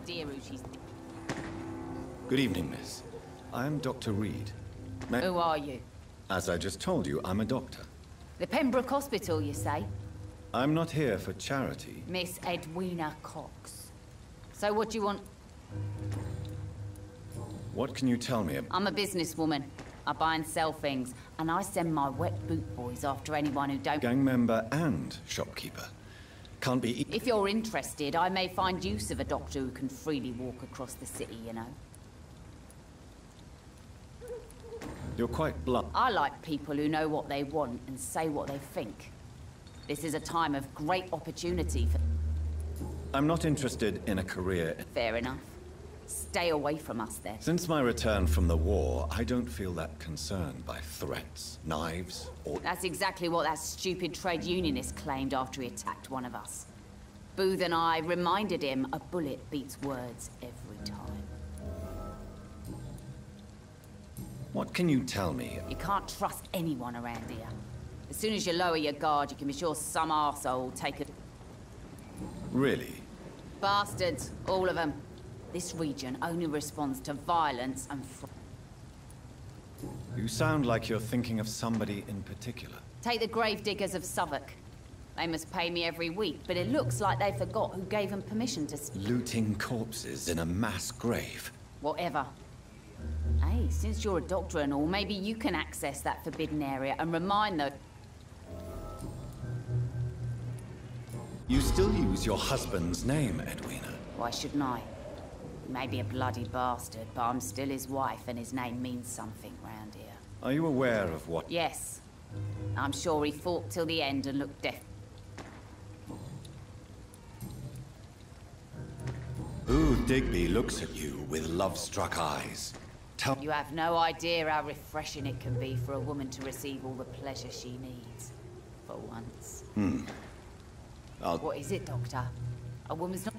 idea who she's... Good evening, miss. I'm Dr. Reed. Who are you? As I just told you, I'm a doctor. The Pembroke Hospital, you say? I'm not here for charity. Miss Edwina Cox. So what do you want? What can you tell me? I'm a businesswoman. I buy and sell things, and I send my wet boot boys after anyone who don't... Gang member and shopkeeper. Can't be... If you're interested, I may find use of a doctor who can freely walk across the city, you know. You're quite blunt. I like people who know what they want and say what they think. This is a time of great opportunity for... I'm not interested in a career... Fair enough. Stay away from us, then. Since my return from the war, I don't feel that concerned by threats, knives, or... That's exactly what that stupid trade unionist claimed after he attacked one of us. Booth and I reminded him a bullet beats words every time. What can you tell me? You can't trust anyone around here. As soon as you lower your guard, you can be sure some arsehole will take it. Really? Bastards, all of them. This region only responds to violence and You sound like you're thinking of somebody in particular. Take the gravediggers of Southwark. They must pay me every week, but it looks like they forgot who gave them permission to... Looting corpses in a mass grave. Whatever. Hey, since you're a doctor and all, maybe you can access that forbidden area and remind them... You still use your husband's name, Edwina. Why shouldn't I? He may be a bloody bastard, but I'm still his wife and his name means something round here. Are you aware of what... Yes. I'm sure he fought till the end and looked deaf. Booth Digby looks at you with love-struck eyes. Tell... You have no idea how refreshing it can be for a woman to receive all the pleasure she needs. For once. What is it, Doctor? A woman's not...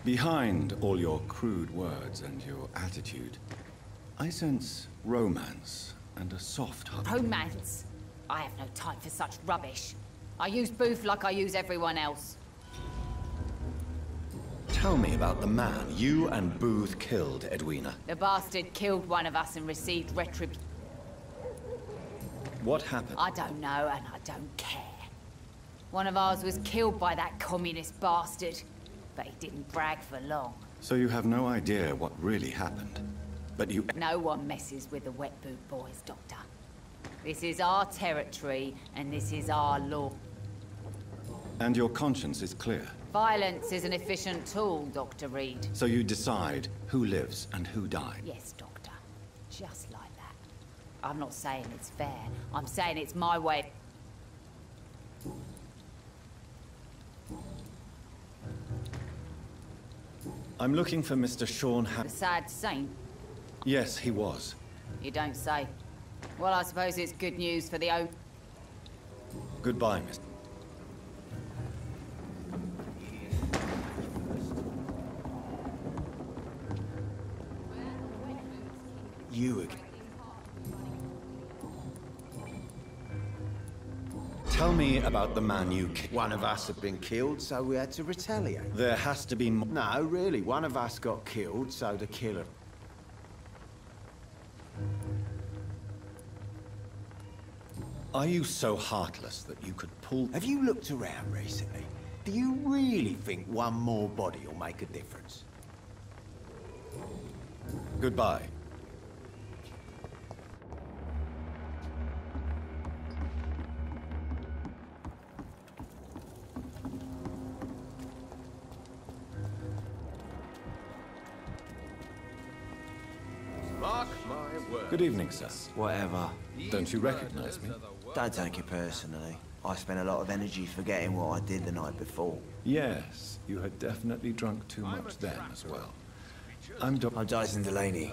Behind all your crude words and your attitude, I sense romance and a soft heart. Romance? I have no time for such rubbish. I use Booth like I use everyone else. Tell me about the man you and Booth killed, Edwina. The bastard killed one of us and received retribution. What happened? I don't know, and I don't care. One of ours was killed by that communist bastard, but he didn't brag for long. So you have no idea what really happened, but you... No one messes with the wet boot boys, Doctor. This is our territory, and this is our law. And your conscience is clear. Violence is an efficient tool, Dr. Reed. So you decide who lives and who died. Yes, Doctor. Just like that. I'm not saying it's fair. I'm saying it's my way. I'm looking for Mr. Sean The sad saint? Yes, he was. You don't say. Well, I suppose it's good news for the Goodbye, Mr. You again. Tell me about the man you killed. One of us had been killed, so we had to retaliate. There has to be more. No, really, one of us got killed, so the killer... Are you so heartless that you could pull... Have you looked around recently? Do you really think one more body will make a difference? Goodbye. Mark my word. Good evening, sir. Whatever. Don't you recognize me? Don't take it personally. I spent a lot of energy forgetting what I did the night before. Yes, you had definitely drunk too much then as well. I'm Jason Delaney.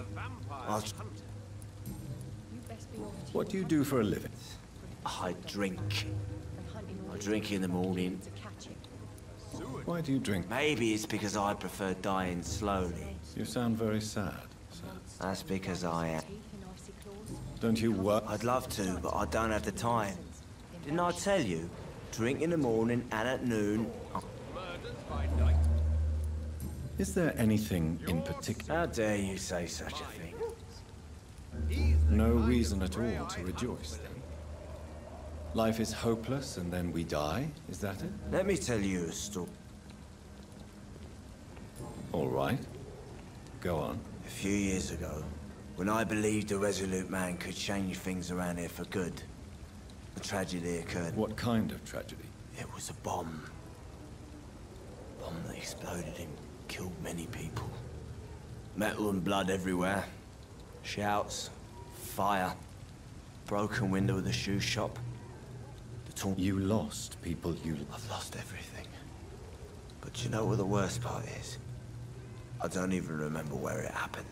What do you do for a living? I drink. I drink in the morning. Why do you drink? Maybe it's because I prefer dying slowly. You sound very sad, sir. That's because I am. Don't you work? I'd love to, but I don't have the time. Didn't I tell you? Drink in the morning and at noon. Murders by night. Is there anything in particular? How dare you say such a thing? No reason at all to rejoice, then? Life is hopeless and then we die, is that it? Let me tell you a story. All right. Go on. A few years ago, when I believed a resolute man could change things around here for good, a tragedy occurred. What kind of tragedy? It was a bomb. Bomb that exploded and killed many people. Metal and blood everywhere. Shouts, fire, broken window of the shoe shop. You lost people you... I've lost everything. But you know what the worst part is? I don't even remember where it happened.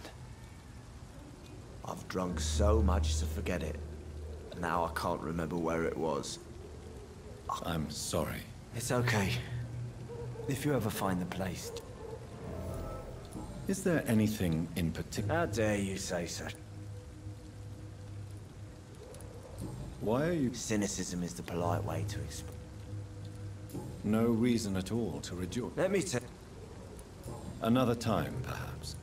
I've drunk so much to forget it. Now I can't remember where it was. I'm sorry. It's okay. If you ever find the place. Is there anything in particular? How dare you say such? Why are you... Cynicism is the polite way to express. No reason at all to rejoice. Let me tell... Another time, perhaps.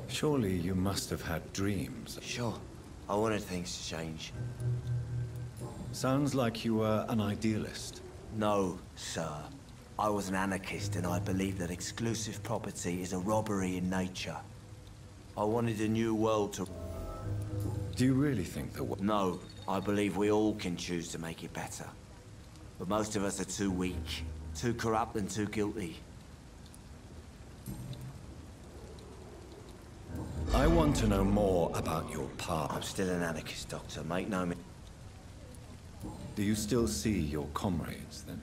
Surely you must have had dreams. Sure. I wanted things to change. Sounds like you were an idealist. No, sir. I was an anarchist and I believed that exclusive property is a robbery in nature. I wanted a new world to... Do you really think that... No, I believe we all can choose to make it better. But most of us are too weak, too corrupt and too guilty. I want to know more about your I'm past. still an anarchist, Doctor. Make no mistake. Do you still see your comrades, then?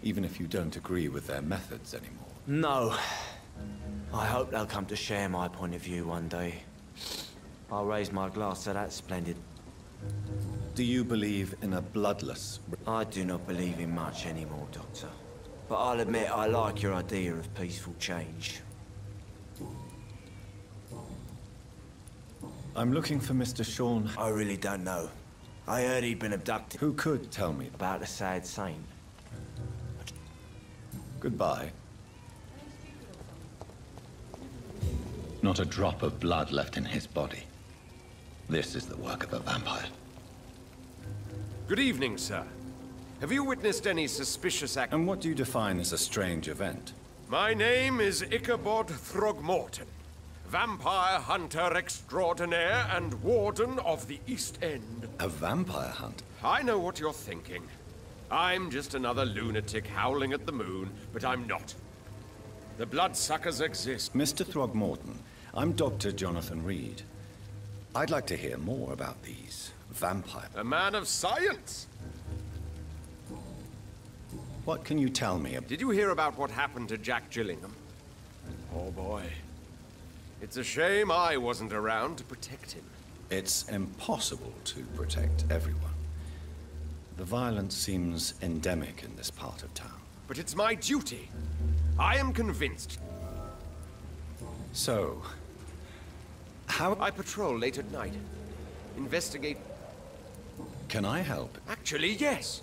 Even if you don't agree with their methods anymore? No. I hope they'll come to share my point of view one day. I'll raise my glass to that splendid... Do you believe in a bloodless... I do not believe in much anymore, Doctor. But I'll admit I like your idea of peaceful change. I'm looking for Mr. Sean... I really don't know. I heard he'd been abducted. Who could tell me? About the sad saint. Goodbye. Not a drop of blood left in his body. This is the work of a vampire. Good evening, sir. Have you witnessed any suspicious act? And what do you define as a strange event? My name is Ichabod Throgmorton, vampire hunter extraordinaire and warden of the East End. A vampire hunt? I know what you're thinking. I'm just another lunatic howling at the moon, but I'm not. The bloodsuckers exist. Mr. Throgmorton, I'm Dr. Jonathan Reed. I'd like to hear more about these vampires. A man of science! What can you tell me about... Did you hear about what happened to Jack Gillingham? Oh boy. It's a shame I wasn't around to protect him. It's impossible to protect everyone. The violence seems endemic in this part of town. But it's my duty. I am convinced. So, how... I patrol late at night. Investigate... Can I help? Actually, yes.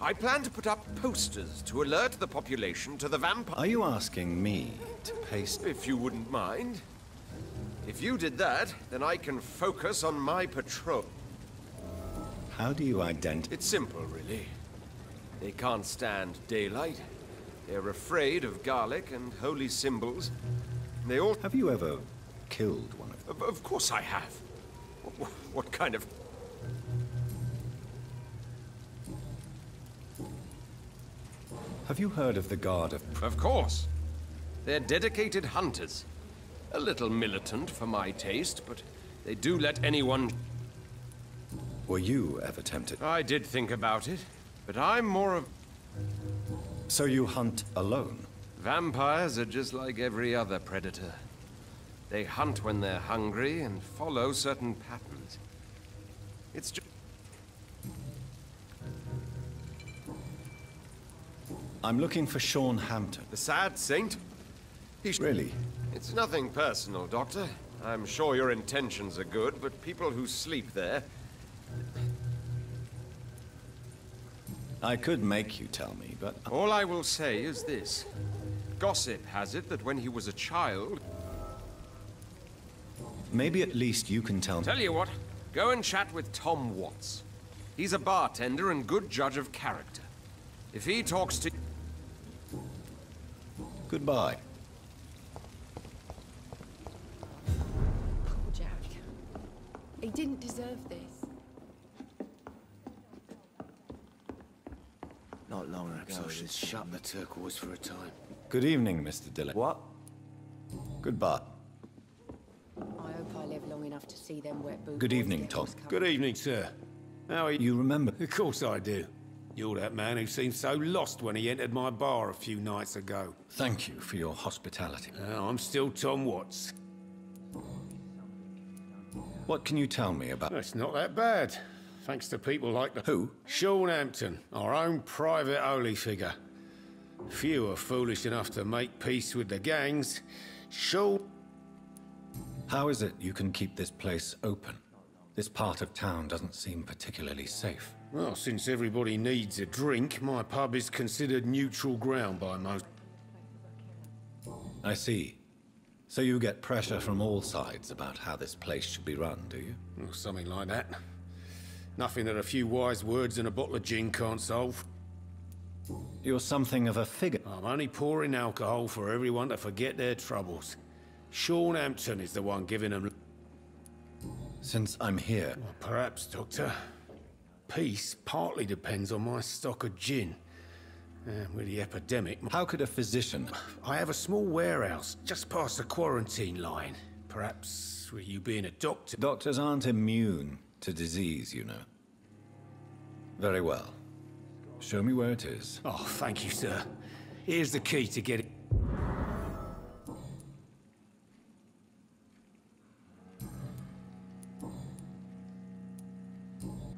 I plan to put up posters to alert the population to the vampire... Are you asking me to paste... If you wouldn't mind. If you did that, then I can focus on my patrol. How do you identify... It's simple, really. They can't stand daylight. They're afraid of garlic and holy symbols. They all... Have you ever killed one of them? Of course I have. What kind of... Have you heard of the Guard of... Of course. They're dedicated hunters. A little militant for my taste, but they do let anyone... Were you ever tempted? I did think about it, but I'm more of... So you hunt alone? Vampires are just like every other predator. They hunt when they're hungry and follow certain patterns. It's just... I'm looking for Sean Hampton. The sad saint? He's... Really? It's nothing personal, Doctor. I'm sure your intentions are good, but people who sleep there... I could make you tell me, but... All I will say is this. Gossip has it that when he was a child... Maybe at least you can tell me. Tell you what, go and chat with Tom Watts. He's a bartender and good judge of character. If he talks to... Goodbye. Poor Jack. He didn't deserve this. Not long ago, Perhaps I should shut the turquoise for a time. Good evening, Mr. Dillon. What? Goodbye. I hope I live long enough to see them wet boots. Good evening, Tom. Good evening, sir. How are you? You remember? Of course I do. You're that man who seemed so lost when he entered my bar a few nights ago. Thank you for your hospitality. I'm still Tom Watts. What can you tell me about... It's not that bad. Thanks to people like the... Who? Sean Hampton, our own private holy figure. Few are foolish enough to make peace with the gangs. Sean... How is it you can keep this place open? This part of town doesn't seem particularly safe. Well, since everybody needs a drink, my pub is considered neutral ground by most... I see. So you get pressure from all sides about how this place should be run, do you? Well, something like that. Nothing that a few wise words and a bottle of gin can't solve. You're something of a figure. I'm only pouring alcohol for everyone to forget their troubles. Sean Hampton is the one giving them... Since I'm here... Well, perhaps, Doctor. Peace partly depends on my stock of gin. With the epidemic... How could a physician... I have a small warehouse just past the quarantine line. Perhaps with you being a doctor... Doctors aren't immune to disease, you know. Very well. Show me where it is. Oh, thank you, sir. Here's the key to get it.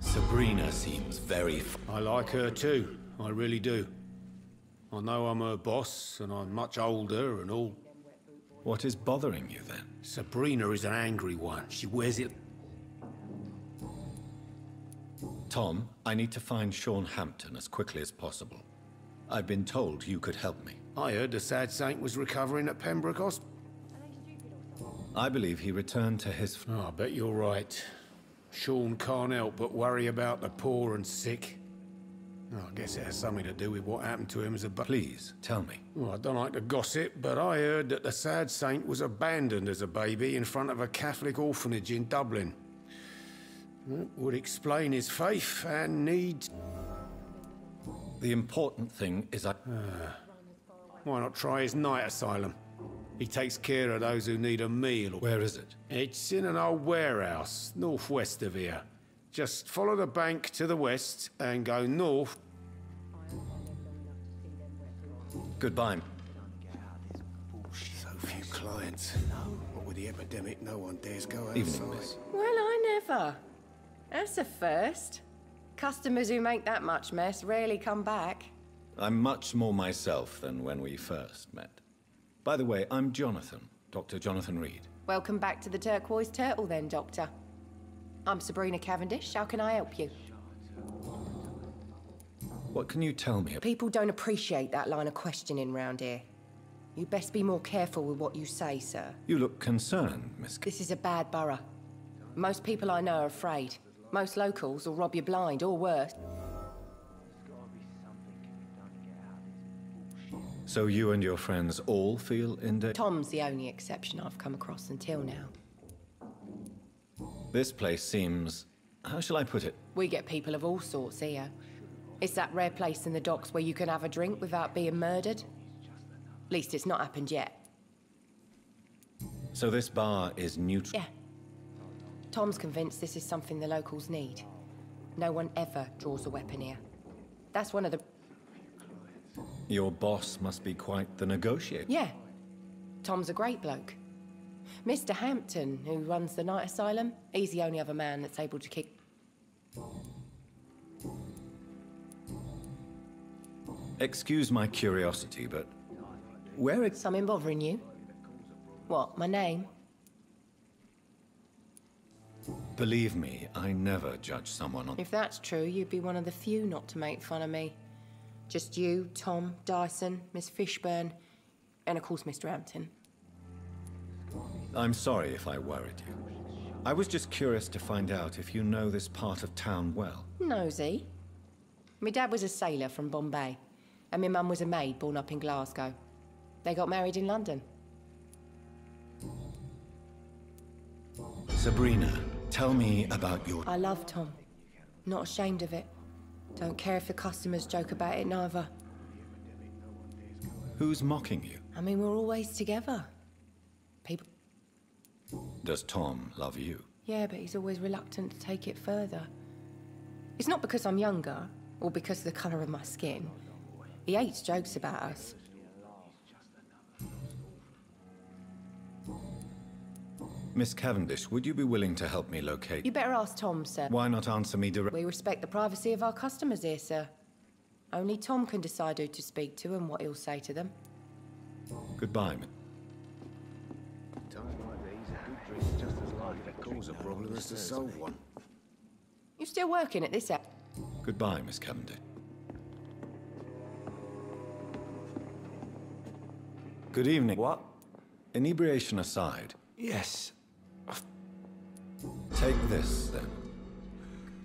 Sabrina seems very... I like her too. I really do. I know I'm her boss, and I'm much older and all. What is bothering you, then? Sabrina is an angry one. She wears it... Tom, I need to find Sean Hampton as quickly as possible. I've been told you could help me. I heard the sad saint was recovering at Pembroke Hospital. I believe he returned to his... Oh, I bet you're right. Sean can't help but worry about the poor and sick. Oh, I guess it has something to do with what happened to him as a... Please, tell me. Well, I don't like to gossip, but I heard that the sad saint was abandoned as a baby in front of a Catholic orphanage in Dublin. That would explain his faith and needs... The important thing is Why not try his night asylum? He takes care of those who need a meal. Where is it? It's in an old warehouse, northwest of here. Just follow the bank to the west and go north. Goodbye. So few clients. What with the epidemic, no one dares go outside. Evening, miss. Well, I never. That's a first. Customers who make that much mess rarely come back. I'm much more myself than when we first met. By the way, I'm Jonathan, Dr. Jonathan Reed. Welcome back to the Turquoise Turtle then, Doctor. I'm Sabrina Cavendish. How can I help you? What can you tell me? People don't appreciate that line of questioning round here. You'd best be more careful with what you say, sir. You look concerned, Miss... This is a bad borough. Most people I know are afraid. Most locals will rob you blind, or worse. So you and your friends all feel in danger? Tom's the only exception I've come across until now. This place seems... how shall I put it? We get people of all sorts here. It's that rare place in the docks where you can have a drink without being murdered. At least it's not happened yet. So this bar is neutral? Yeah. Tom's convinced this is something the locals need. No one ever draws a weapon here. That's one of the... Your boss must be quite the negotiator. Yeah. Tom's a great bloke. Mr. Hampton, who runs the night asylum, he's the only other man that's able to kick... Excuse my curiosity, but... where is... Something bothering you? What, my name? Believe me, I never judge someone on... If that's true, you'd be one of the few not to make fun of me. Just you, Tom, Dyson, Miss Fishburne, and of course Mr. Hampton. I'm sorry if I worried you. I was just curious to find out if you know this part of town well. Nosy. My dad was a sailor from Bombay, and my mum was a maid born up in Glasgow. They got married in London. Sabrina, tell me about your... I love Tom. Not ashamed of it. Don't care if the customers joke about it neither. Who's mocking you? I mean, we're always together. People... Does Tom love you? Yeah, but he's always reluctant to take it further. It's not because I'm younger, or because of the colour of my skin. He hates jokes about us. Miss Cavendish, would you be willing to help me locate... You better ask Tom, sir. Why not answer me directly? We respect the privacy of our customers here, sir. Only Tom can decide who to speak to and what he'll say to them. Goodbye, Times like these, a good drink's just as likely to cause a problem as to solve one. You still working at this Goodbye, Miss Cavendish. Good evening. What? Inebriation aside, Yes. take this, then.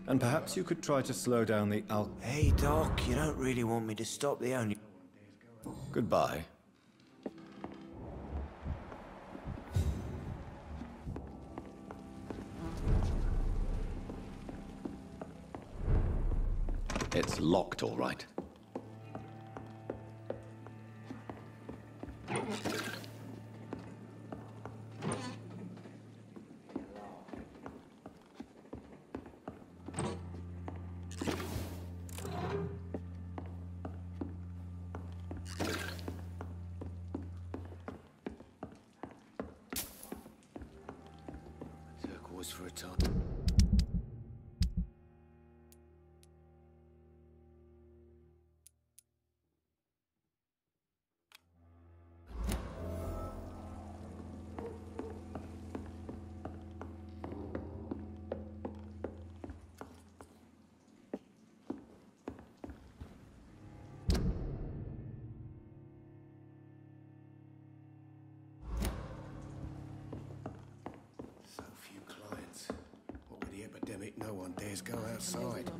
And perhaps you could try to slow down the Hey, Doc, you don't really want me to stop the only... Goodbye. It's locked, all right. Turquoise for a time. No one dares go outside.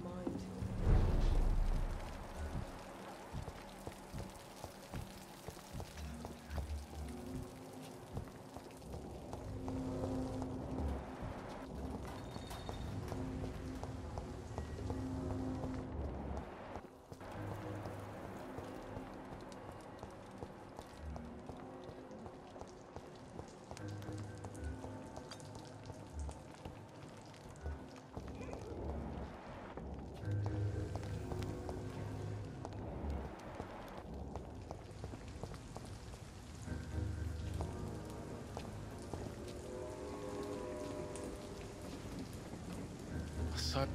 So...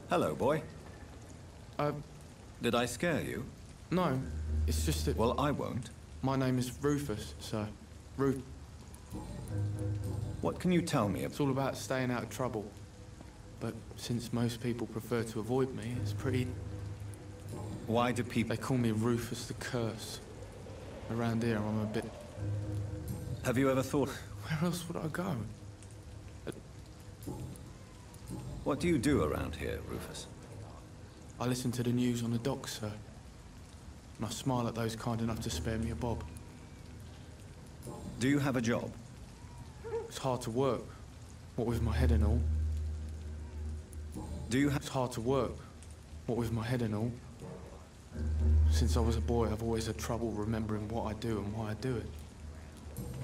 Hello, boy. Did I scare you? No, it's just that... Well, I won't. My name is Rufus, sir. What can you tell me? It's all about staying out of trouble. But since most people prefer to avoid me, it's pretty... Why do people... They call me Rufus the Curse. Around here, I'm a bit... Have you ever thought... Where else would I go? What do you do around here, Rufus? I listen to the news on the docks, sir. And I smile at those kind enough to spare me a bob. Do you have a job? It's hard to work. What with my head and all. Do you have... It's hard to work. What with my head and all. Since I was a boy, I've always had trouble remembering what I do and why I do it.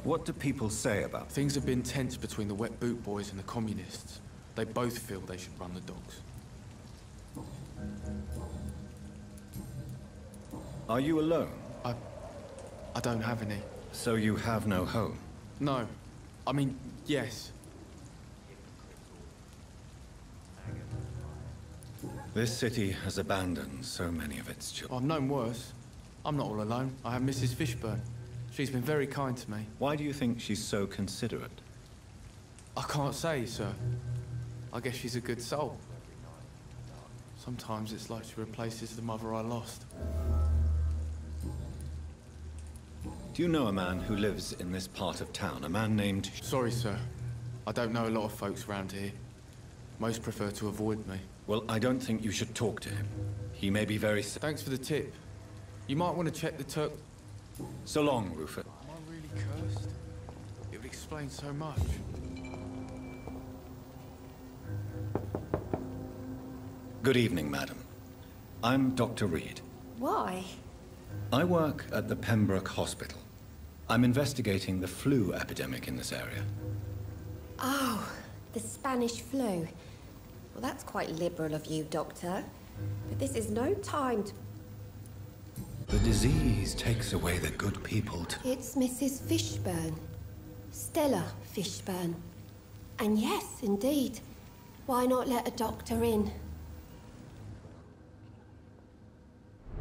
What do people say about... Things have been tense between the wet boot boys and the communists. They both feel they should run the docks. Are you alone? I don't have any. So you have no home? No. I mean, yes. This city has abandoned so many of its children. I've known worse. I'm not all alone. I have Mrs. Fishburne. She's been very kind to me. Why do you think she's so considerate? I can't say, sir. I guess she's a good soul. Sometimes it's like she replaces the mother I lost. Do you know a man who lives in this part of town? A man named... Sorry, sir. I don't know a lot of folks around here. Most prefer to avoid me. Well, I don't think you should talk to him. He may be very... Thanks for the tip. You might want to check the Turk... So long, Rufus. Am I really cursed? It would explain so much. Good evening, madam. I'm Dr. Reed. Why? I work at the Pembroke Hospital. I'm investigating the flu epidemic in this area. Oh, the Spanish flu. Well, that's quite liberal of you, Doctor. But this is no time to... The disease takes away the good people It's Mrs. Fishburne. Stella Fishburne. And yes, indeed. Why not let a doctor in?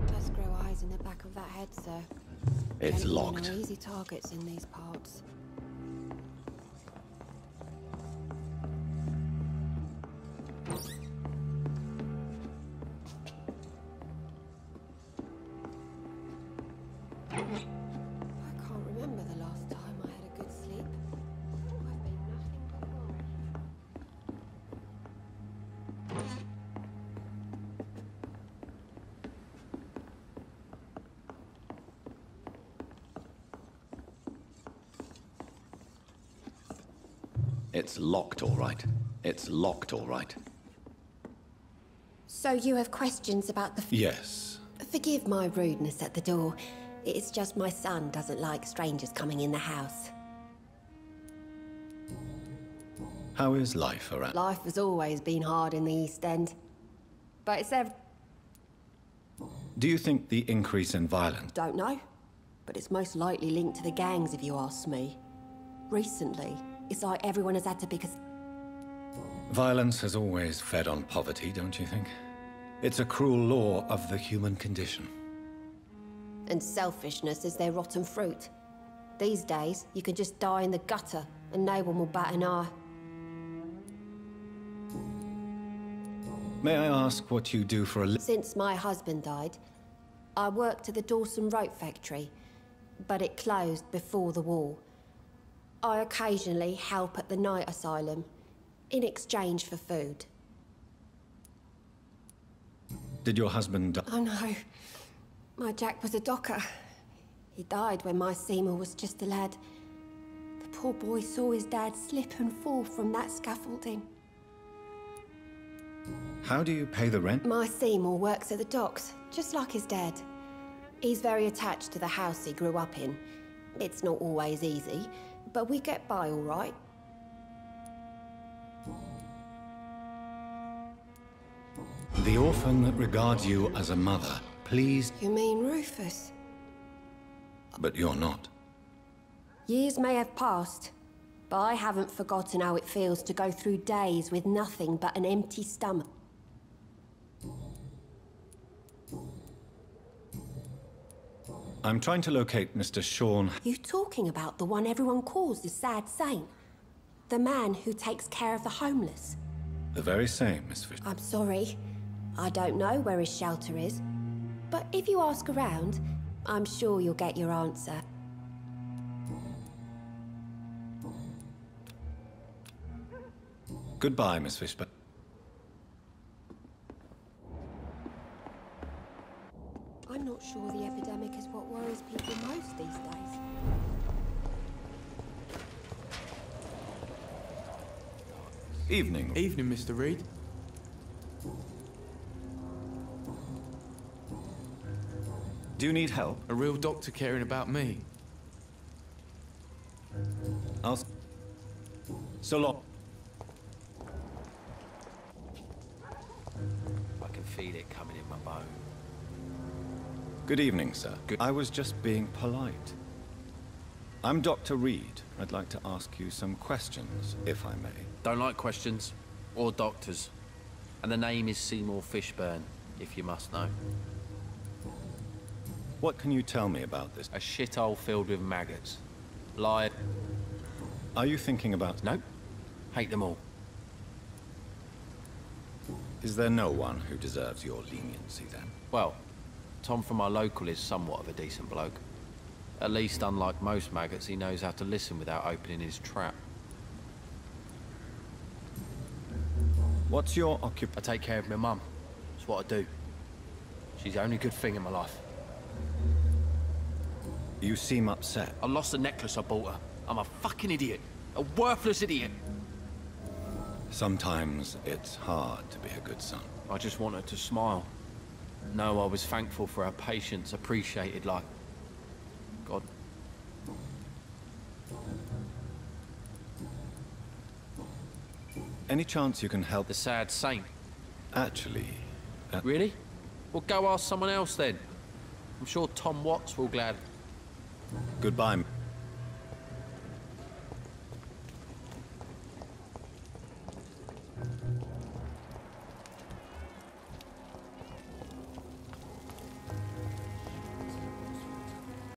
Just grow eyes in the back of that head, sir. It's Gentlemen locked. are easy targets in these parts. I can't remember the last time I had a good sleep. I've been nothing but worried. It's locked, all right. It's locked, all right. So you have questions about the... Yes. Forgive my rudeness at the door. It's just my son doesn't like strangers coming in the house. How is life around? Life has always been hard in the East End. But it's ever... Do you think the increase in violence... Don't know. But it's most likely linked to the gangs, if you ask me. Recently, it's like everyone has had to pick a... Violence has always fed on poverty, don't you think? It's a cruel law of the human condition. And selfishness is their rotten fruit. These days, you can just die in the gutter, and no one will bat an eye. May I ask what you do for a living? Since my husband died, I worked at the Dawson Rope factory, but it closed before the war. I occasionally help at the night asylum, in exchange for food. Did your husband die? Oh no, my Jack was a docker. He died when my Seymour was just a lad. The poor boy saw his dad slip and fall from that scaffolding. How do you pay the rent? My Seymour works at the docks, just like his dad. He's very attached to the house he grew up in. It's not always easy, but we get by all right. The orphan that regards you as a mother, please... You mean Rufus? But you're not. Years may have passed, but I haven't forgotten how it feels to go through days with nothing but an empty stomach. I'm trying to locate Mr. Sean... You talking about the one everyone calls the Sad Saint? The man who takes care of the homeless? The very same, Miss Fish. I'm sorry. I don't know where his shelter is. But if you ask around, I'm sure you'll get your answer. Goodbye, Miss Fishburne. I'm not sure the epidemic is what worries people most these days. Evening. Evening, Mr. Reed. Do you need help? A real doctor caring about me. I'll... So long. I can feel it coming in my bone. Good evening, sir. I was just being polite. I'm Dr. Reed. I'd like to ask you some questions, if I may. Don't like questions, or doctors. And the name is Seymour Fishburne, if you must know. What can you tell me about this? A shithole filled with maggots. Liar. Are you thinking about... Nope. Hate them all. Is there no one who deserves your leniency, then? Well, Tom from our local is somewhat of a decent bloke. At least, unlike most maggots, he knows how to listen without opening his trap. What's your occupation? I take care of my mum. It's what I do. She's the only good thing in my life. You seem upset. I lost the necklace I bought her. I'm a fucking idiot. A worthless idiot. Sometimes it's hard to be a good son. I just want her to smile. No, I was thankful for her patience, appreciated like... God. Any chance you can help? The sad saint. Actually... Really? Well, go ask someone else then. I'm sure Tom Watts will glad... Goodbye.